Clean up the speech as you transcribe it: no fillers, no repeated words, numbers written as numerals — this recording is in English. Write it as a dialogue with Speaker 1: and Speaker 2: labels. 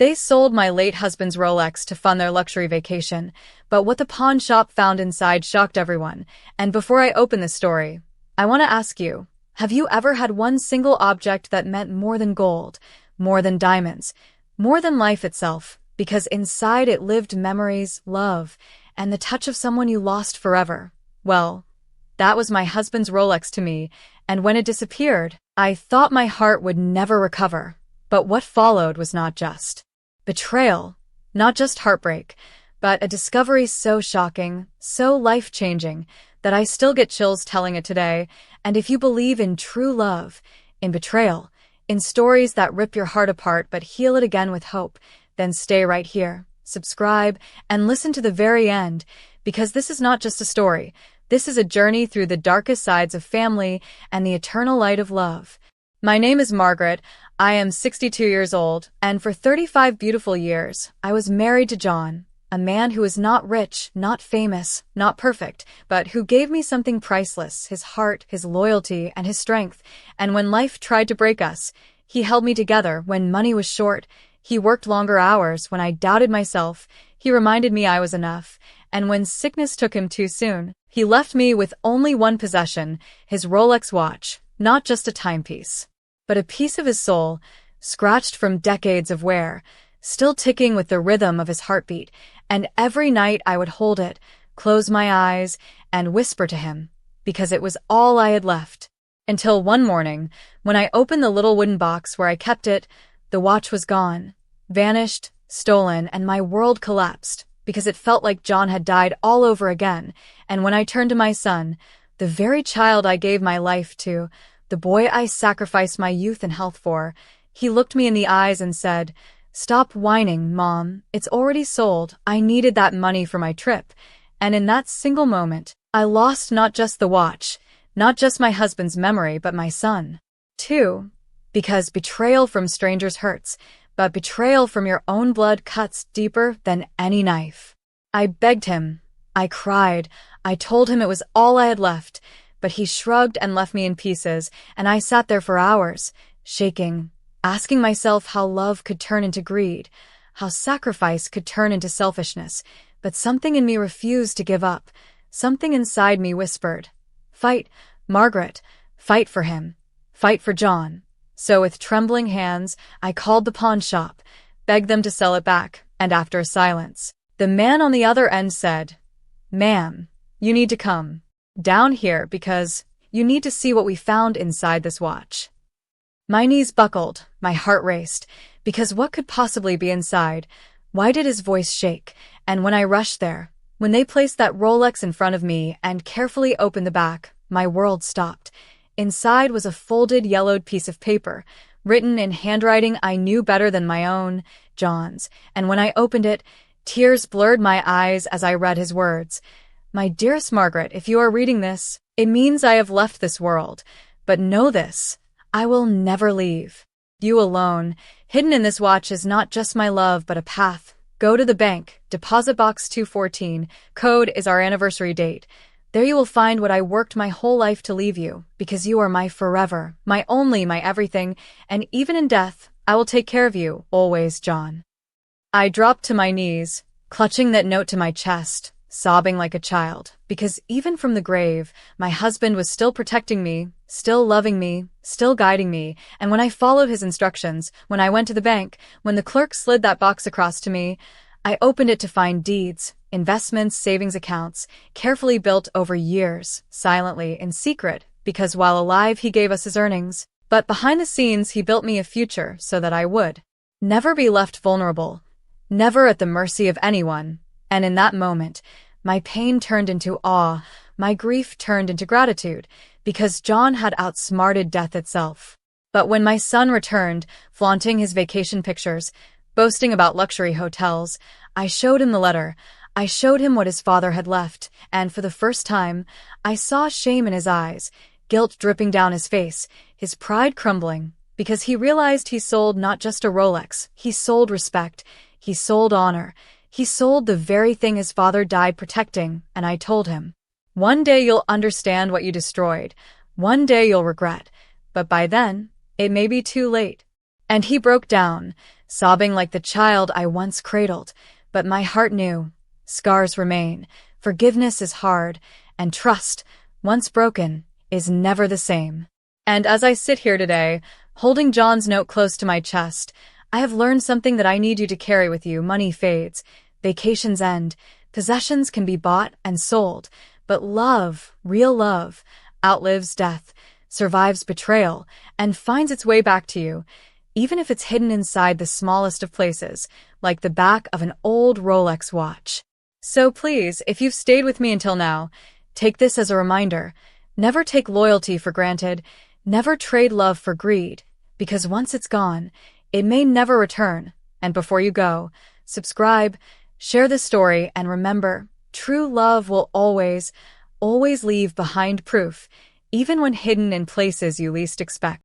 Speaker 1: They sold my late husband's Rolex to fund their luxury vacation, but what the pawn shop found inside shocked everyone. And before I open the story, I want to ask you, have you ever had one single object that meant more than gold, more than diamonds, more than life itself, because inside it lived memories, love, and the touch of someone you lost forever? Well, that was my husband's Rolex to me, and when it disappeared, I thought my heart would never recover. But what followed was not just betrayal, not just heartbreak, but a discovery so shocking, so life-changing, that I still get chills telling it today. And if you believe in true love, in betrayal, in stories that rip your heart apart but heal it again with hope, then stay right here, subscribe, and listen to the very end, because this is not just a story. This is a journey through the darkest sides of family and the eternal light of love. My name is Margaret. I am 62 years old, and for 35 beautiful years, I was married to John, a man who is not rich, not famous, not perfect, but who gave me something priceless: his heart, his loyalty, and his strength. And when life tried to break us, he held me together. When money was short, he worked longer hours. When I doubted myself, he reminded me I was enough. And when sickness took him too soon, he left me with only one possession: his Rolex watch, not just a timepiece, but a piece of his soul, scratched from decades of wear, still ticking with the rhythm of his heartbeat. And every night I would hold it, close my eyes, and whisper to him, because it was all I had left. Until one morning, when I opened the little wooden box where I kept it, the watch was gone, vanished, stolen, and my world collapsed, because it felt like John had died all over again. And when I turned to my son, the very child I gave my life to, the boy I sacrificed my youth and health for, he looked me in the eyes and said, "Stop whining, Mom. It's already sold. I needed that money for my trip." And in that single moment, I lost not just the watch, not just my husband's memory, but my son, too. Because betrayal from strangers hurts, but betrayal from your own blood cuts deeper than any knife. I begged him. I cried. I told him it was all I had left. But he shrugged and left me in pieces, and I sat there for hours, shaking, asking myself how love could turn into greed, how sacrifice could turn into selfishness. But something in me refused to give up. Something inside me whispered, "Fight, Margaret, fight for him, fight for John." So with trembling hands, I called the pawn shop, begged them to sell it back, and after a silence, the man on the other end said, "Ma'am, you need to come down here because you need to see what we found inside this watch." My knees buckled, my heart raced, because what could possibly be inside? Why did his voice shake? And when I rushed there, when they placed that Rolex in front of me and carefully opened the back, my world stopped. Inside was a folded, yellowed piece of paper, written in handwriting I knew better than my own, John's. And when I opened it, tears blurred my eyes as I read his words. "My dearest Margaret, if you are reading this, it means I have left this world. But know this, I will never leave. You alone. Hidden in this watch is not just my love, but a path. Go to the bank, deposit box 214, code is our anniversary date. There you will find what I worked my whole life to leave you, because you are my forever, my only, my everything, and even in death, I will take care of you, always, John." I dropped to my knees, clutching that note to my chest, sobbing like a child, because even from the grave, my husband was still protecting me, still loving me, still guiding me. And when I followed his instructions, when I went to the bank, when the clerk slid that box across to me, I opened it to find deeds, investments, savings accounts, carefully built over years, silently, in secret, because while alive he gave us his earnings, but behind the scenes he built me a future so that I would never be left vulnerable, never at the mercy of anyone. And in that moment, my pain turned into awe, my grief turned into gratitude, because John had outsmarted death itself. But when my son returned, flaunting his vacation pictures, boasting about luxury hotels, I showed him the letter. I showed him what his father had left, and for the first time, I saw shame in his eyes, guilt dripping down his face, his pride crumbling, because he realized he sold not just a Rolex, he sold respect, he sold honor. He sold the very thing his father died protecting. And I told him, "One day you'll understand what you destroyed. One day you'll regret. But by then, it may be too late." And he broke down, sobbing like the child I once cradled. But my heart knew. Scars remain, forgiveness is hard, and trust, once broken, is never the same. And as I sit here today, holding John's note close to my chest, I have learned something that I need you to carry with you. Money fades, vacations end, possessions can be bought and sold, but love, real love, outlives death, survives betrayal, and finds its way back to you, even if it's hidden inside the smallest of places, like the back of an old Rolex watch. So please, if you've stayed with me until now, take this as a reminder. Never take loyalty for granted, never trade love for greed, because once it's gone, it may never return. And before you go, subscribe, share this story, and remember, true love will always, always leave behind proof, even when hidden in places you least expect.